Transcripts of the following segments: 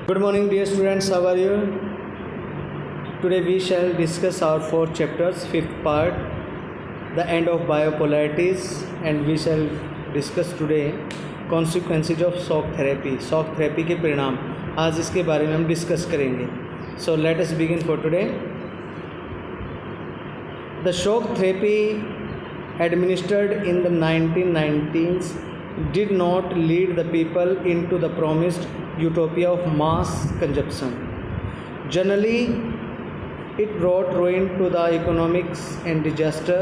Good morning, dear students. How are you? Today we shall discuss our 4 chapters, 5th part, the end of biopolarities, and we shall discuss today consequences of shock therapy. Shock therapy के परिणाम आज इसके बारे में हम discuss करेंगे. So let us begin for today. The shock therapy administered in the 1990s did not lead the people into the promised utopia of mass consumption. Generally, it brought ruin to the economics and disaster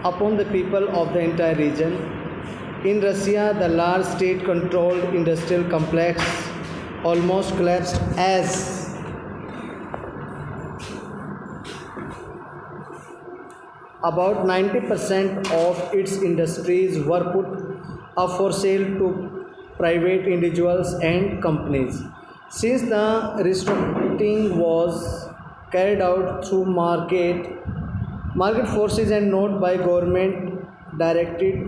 upon the people of the entire region. In Russia, the large state-controlled industrial complex almost collapsed as about 90% of its industries were put up for sale to private individuals and companies. Since the restructuring was carried out through market forces and not by government directed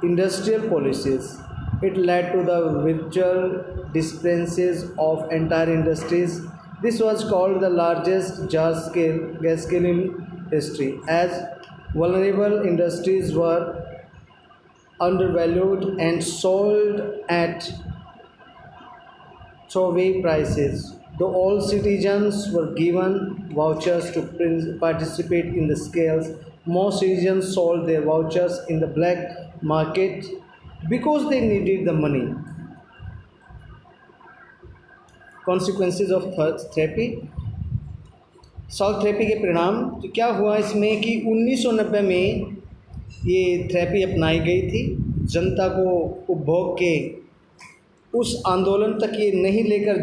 industrial policies, it led to the virtual disappearances of entire industries. This was called the largest gas scale in history, as vulnerable industries were undervalued and sold at throwaway prices. Though all citizens were given vouchers to participate in the scales, most citizens sold their vouchers in the black market because they needed the money. Consequences of therapy. Shock therapy के परिणाम तो क्या हुआ इसमें कि 1990 में ये therapy अपनाई गई थी. जनता को उपभोग के उस आंदोलन तक ये नहीं लेकर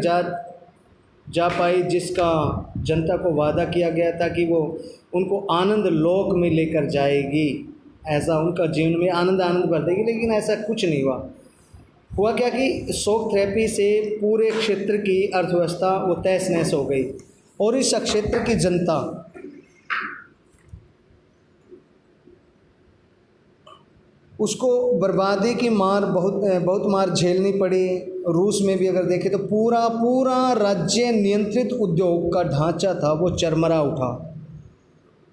जा पाई जिसका जनता को वादा किया गया था कि वो उनको आनंद लोक में लेकर जाएगी, ऐसा उनका जीवन में आनंद भर देगी. लेकिन ऐसा कुछ नहीं हुआ क्या कि शॉक थेरेपी से पूरे क्षेत्र की अर्थव्यवस्था वो तहस नहस हो गई और इस क्षेत्र की जनता उसको बर्बादी की मार बहुत मार झेलनी पड़ी. रूस में भी अगर देखें तो पूरा राज्य नियंत्रित उद्योग का ढांचा था वो चरमरा उठा.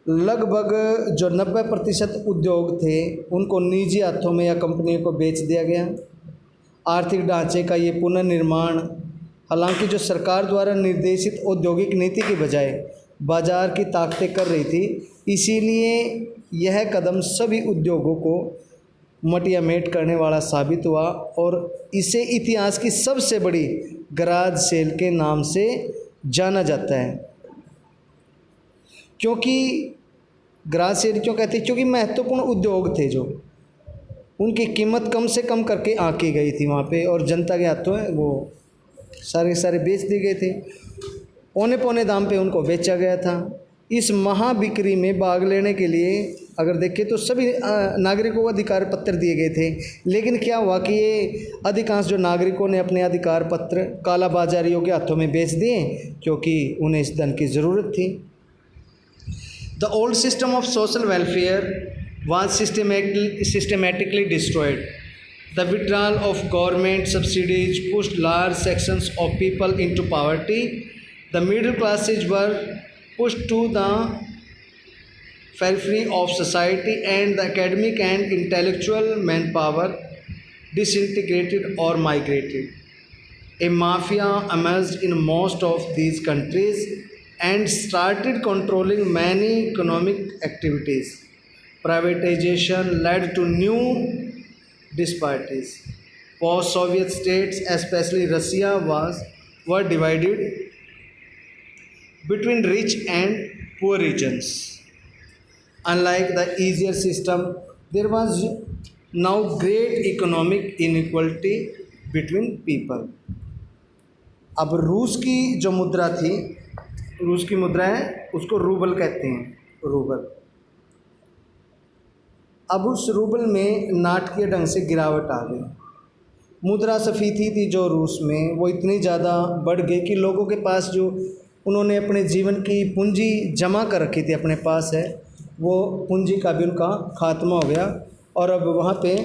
लगभग जो 90% उद्योग थे उनको निजी हाथों में या कंपनियों को बेच दिया गया. आर्थिक ढांचे का ये पुनर्निर्माण, हालांकि जो सरकार द्वारा निर्देशित औद्योगिक नीति के बजाय बाजार की ताकतें कर रही थी, इसीलिए यह कदम सभी उद्योगों को मटियामेट करने वाला साबित हुआ और इसे इतिहास की सबसे बड़ी गराज सेल के नाम से जाना जाता है. क्योंकि गराज सेल क्यों कहते हैं? क्योंकि महत्वपूर्ण उद्योग थे जो उनकी कीमत कम से कम करके आंकी गई थी वहाँ पे और जनता के हाथों में वो सारे बेच दिए गए थे. पौने दाम पे उनको बेचा गया था. इस महाबिक्री में भाग लेने के लिए अगर देखें तो सभी नागरिकों को अधिकार पत्र दिए गए थे. लेकिन क्या हुआ कि ये अधिकांश जो नागरिकों ने अपने अधिकार पत्र काला बाजारियों के हाथों में बेच दिए क्योंकि उन्हें इस धन की ज़रूरत थी. The old system of social welfare was systematically destroyed. The withdrawal of government subsidies pushed large sections of people into poverty. The middle classes were pushed to the periphery of society, and the academic and intellectual manpower disintegrated or migrated. A mafia emerged in most of these countries and started controlling many economic activities. Privatization led to new disparities. Post-Soviet states, especially Russia, were divided between rich and poor regions. Unlike the easier system, there was now great economic inequality between people. अब रूस की जो मुद्रा थी, रूस की मुद्रा है उसको रूबल कहते हैं, रूबल. अब उस रूबल में नाटकीय ढंग से गिरावट आ गई. मुद्रास्फीति थी जो रूस में वो इतनी ज़्यादा बढ़ गई कि लोगों के पास जो उन्होंने अपने जीवन की पूंजी जमा कर रखी थी अपने पास है, वो पूंजी का भी उनका खात्मा हो गया. और अब वहाँ पे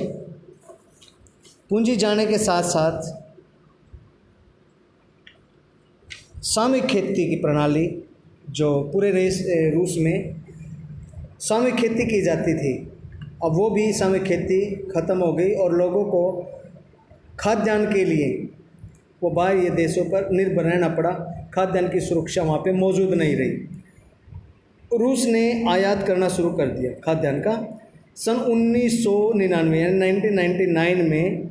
पूंजी जाने के साथ साथ सामूहिक खेती की प्रणाली जो पूरे रूस में सामूहिक खेती की जाती थी, अब वो भी सामूहिक खेती ख़त्म हो गई और लोगों को खाद्यान्न के लिए वो बाह्य देशों पर निर्भर रहना पड़ा। खाद्यान्न की सुरक्षा वहाँ पे मौजूद नहीं रही। रूस ने आयात करना शुरू कर दिया खाद्यान्न का। सन 1999 1999 में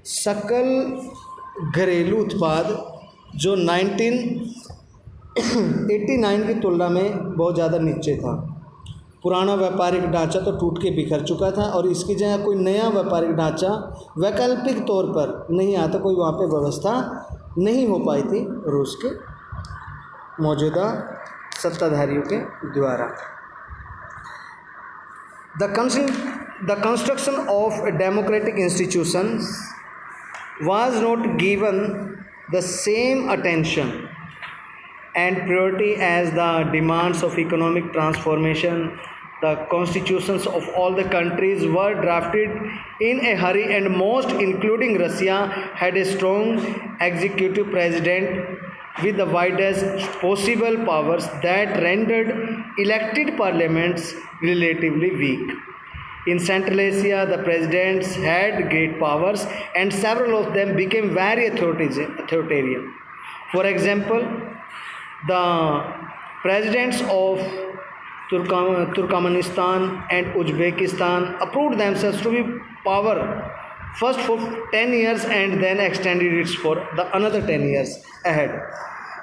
सकल घरेलू उत्पाद जो 1989 की तुलना में बहुत ज़्यादा नीचे था। पुराना व्यापारिक ढांचा तो टूट के बिखर चुका था और इसकी जगह कोई नया व्यापारिक ढांचा वैकल्पिक तौर पर नहीं आता, कोई वहाँ पे व्यवस्था नहीं हो पाई थी रूस के मौजूदा सत्ताधारियों के द्वारा। The construction of a democratic institution was not given the same attention and priority as the demands of economic transformation. The constitutions of all the countries were drafted in a hurry, and most, including Russia, had a strong executive president with the widest possible powers that rendered elected parliaments relatively weak. In Central Asia, the presidents had great powers, and several of them became very authoritarian. For example, the presidents of Turkmenistan and Uzbekistan approved themselves to be power first for 10 years and then extended it for another 10 years ahead.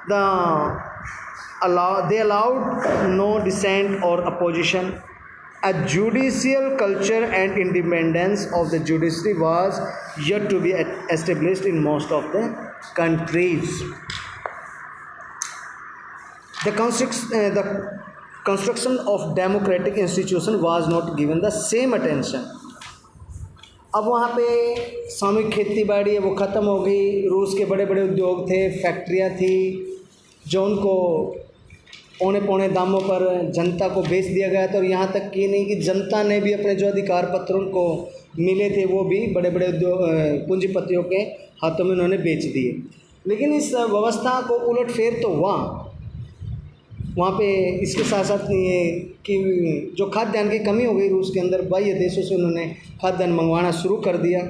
They allowed no dissent or opposition. A judicial culture and independence of the judiciary was yet to be established in most of the countries. The construction of democratic institution was not given the same attention. अब वहाँ पे सामूहिक खेती बाड़ी है वो ख़त्म हो गई। रूस के बड़े बड़े उद्योग थे, फैक्ट्रियाँ थी जो उनको औने पौने दामों पर जनता को बेच दिया गया था। और यहाँ तक कि नहीं कि जनता ने भी अपने जो अधिकार पत्र उनको मिले थे वो भी बड़े बड़े उद्योग पूंजीपतियों के हाथों में उन्होंने बेच दिए। लेकिन इस व्यवस्था को उलट फेर तो हुआ वहाँ पे। इसके साथ साथ ये कि जो खाद्यान्न की कमी हो गई रूस के अंदर, बाह्य देशों से उन्होंने खाद्यान्न मंगवाना शुरू कर दिया।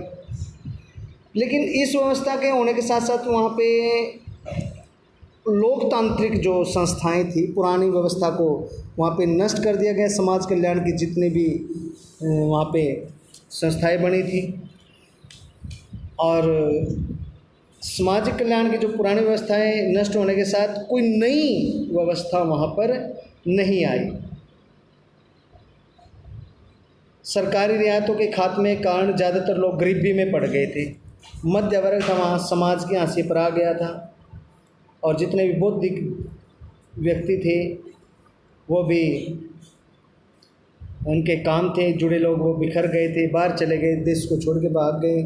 लेकिन इस व्यवस्था के होने के साथ साथ वहाँ पे लोकतांत्रिक जो संस्थाएं थी, पुरानी व्यवस्था को वहाँ पे नष्ट कर दिया गया। समाज कल्याण की जितनी भी वहाँ पे संस्थाएं बनी थी और सामाजिक कल्याण की जो पुरानी व्यवस्थाएं नष्ट होने के साथ कोई नई व्यवस्था वहाँ पर नहीं आई। सरकारी रियायतों के खात्मे के कारण ज़्यादातर लोग गरीबी में पड़ गए थे। मध्य वर्ग था वहाँ समाज की आंसी पर आ गया था और जितने भी बौद्धिक व्यक्ति थे वो भी उनके काम थे जुड़े लोग वो बिखर गए थे, बाहर चले गए, देश को छोड़ के भाग गए।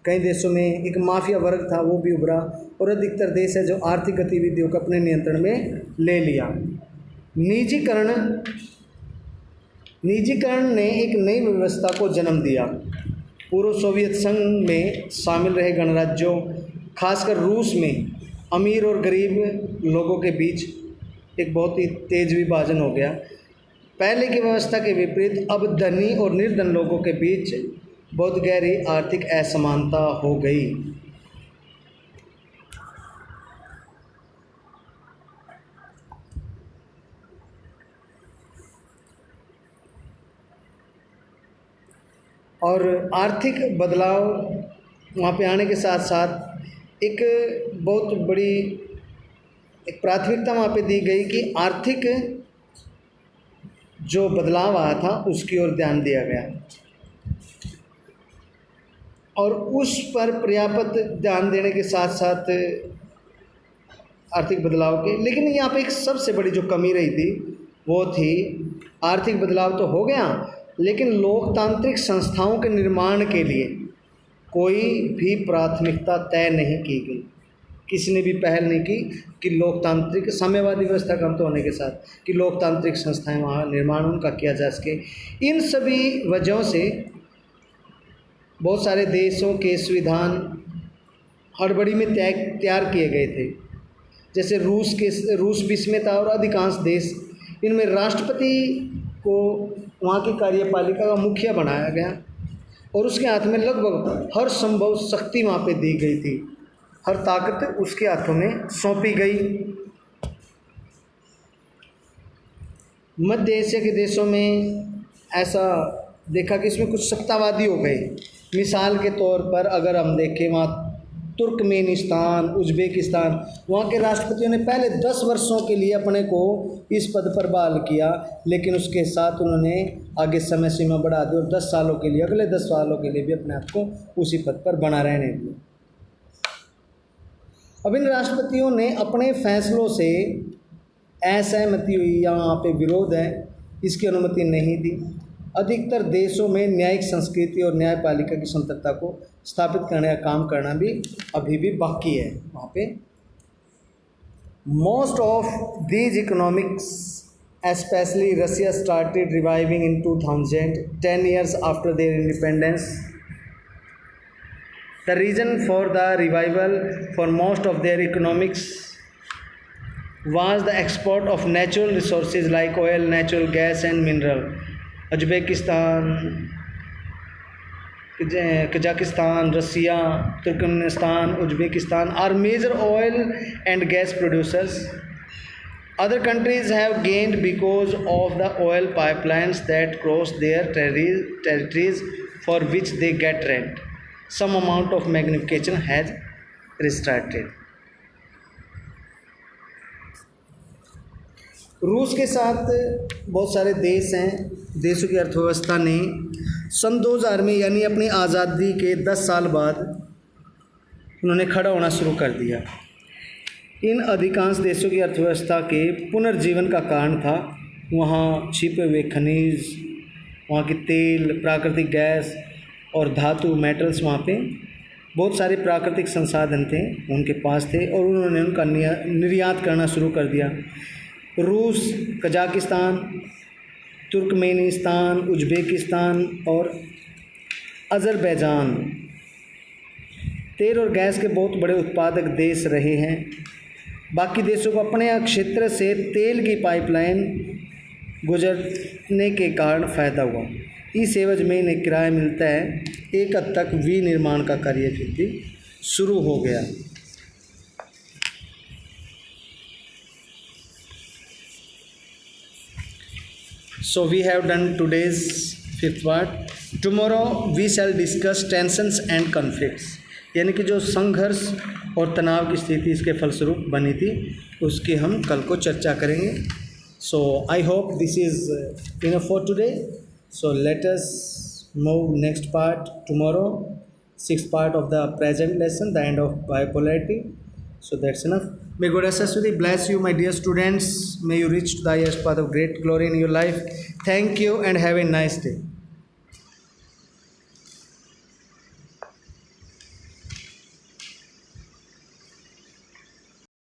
कई देशों में एक माफिया वर्ग था वो भी उभरा और अधिकतर देश है जो आर्थिक गतिविधियों को अपने नियंत्रण में ले लिया। निजीकरण ने एक नई व्यवस्था को जन्म दिया। पूर्व सोवियत संघ में शामिल रहे गणराज्यों, खासकर रूस में अमीर और गरीब लोगों के बीच एक बहुत ही तेज विभाजन हो गया। पहले की व्यवस्था के विपरीत अब धनी और निर्धन लोगों के बीच बहुत गहरी आर्थिक असमानता हो गई। और आर्थिक बदलाव वहाँ पे आने के साथ साथ एक बहुत बड़ी एक प्राथमिकता वहाँ पे दी गई कि आर्थिक जो बदलाव आया था उसकी ओर ध्यान दिया गया और उस पर पर्याप्त ध्यान देने के साथ साथ आर्थिक बदलाव के। लेकिन यहाँ पे एक सबसे बड़ी जो कमी रही थी वो थी आर्थिक बदलाव तो हो गया लेकिन लोकतांत्रिक संस्थाओं के निर्माण के लिए कोई भी प्राथमिकता तय नहीं की गई। किसी ने भी पहल नहीं की कि लोकतांत्रिक साम्यवादी व्यवस्था कम तो होने के साथ कि लोकतांत्रिक संस्थाएं वहाँ निर्माण उनका किया जा सके। इन सभी वजहों से बहुत सारे देशों के संविधान हड़बड़ी में तैयार किए गए थे। जैसे रूस भी इसमें था और अधिकांश देश। इनमें राष्ट्रपति को वहाँ की कार्यपालिका का मुखिया बनाया गया और उसके हाथ में लगभग हर संभव शक्ति वहाँ पे दी गई थी, हर ताकत उसके हाथों में सौंपी गई। मध्य एशिया के देशों में ऐसा देखा कि इसमें कुछ सत्तावादी हो गए। मिसाल के तौर पर अगर हम देखें वहाँ तुर्कमेनिस्तान, उज़्बेकिस्तान, वहाँ के राष्ट्रपतियों ने पहले 10 वर्षों के लिए अपने को इस पद पर बहाल किया, लेकिन उसके साथ उन्होंने आगे समय सीमा बढ़ा दी और 10 सालों के लिए, अगले 10 सालों के लिए भी अपने आप को उसी पद पर बना रहने दिया। अब इन राष्ट्रपतियों ने अपने फैसलों से असहमति हुई या वहाँ पे विरोध है, इसकी अनुमति नहीं दी। अधिकतर देशों में न्यायिक संस्कृति और न्यायपालिका की स्वतंत्रता को स्थापित करने का काम करना भी अभी भी बाकी है वहाँ पे। Most of these economics especially Russia started reviving in 2000, 10 years after their independence. The reason for the revival for most of their economics was the export of natural resources like oil, natural gas and mineral. Uzbekistan, Kazakhstan, Russia, Turkmenistan, Uzbekistan are major oil and gas producers. Other countries have gained because of the oil pipelines that cross their territories for which they get rent. Some amount of magnification has restarted. रूस के साथ बहुत सारे देश हैं। देशों की अर्थव्यवस्था ने सन 2000 में यानी अपनी आज़ादी के 10 साल बाद उन्होंने खड़ा होना शुरू कर दिया। इन अधिकांश देशों की अर्थव्यवस्था के पुनर्जीवन का कारण था वहाँ छिपे हुए खनिज, वहाँ की तेल, प्राकृतिक गैस और धातु मेटल्स, वहाँ पे बहुत सारे प्राकृतिक संसाधन थे उनके पास थे और उन्होंने उनका निर्यात करना शुरू कर दिया। रूस, कजाकिस्तान, तुर्कमेनिस्तान, उज़्बेकिस्तान और अज़रबैजान तेल और गैस के बहुत बड़े उत्पादक देश रहे हैं। बाकी देशों को अपने क्षेत्र से तेल की पाइपलाइन गुजरने के कारण फ़ायदा हुआ। इस एवज में इन्हें किराया मिलता है। एक हद तक विनिर्माण का कार्य भी शुरू हो गया। So we have done today's 5th part. Tomorrow we shall discuss tensions and conflicts. यानी कि जो संघर्ष और तनाव की स्थिति इसके फलस्वरूप बनी थी उसकी हम कल को चर्चा करेंगे। So I hope this is enough for today. So let us move next part tomorrow, 6th part of the present lesson, the end of bipolarity. So that's enough. May God Saraswati bless you, my dear students. May you reach to the highest path of great glory in your life. Thank you and have a nice day.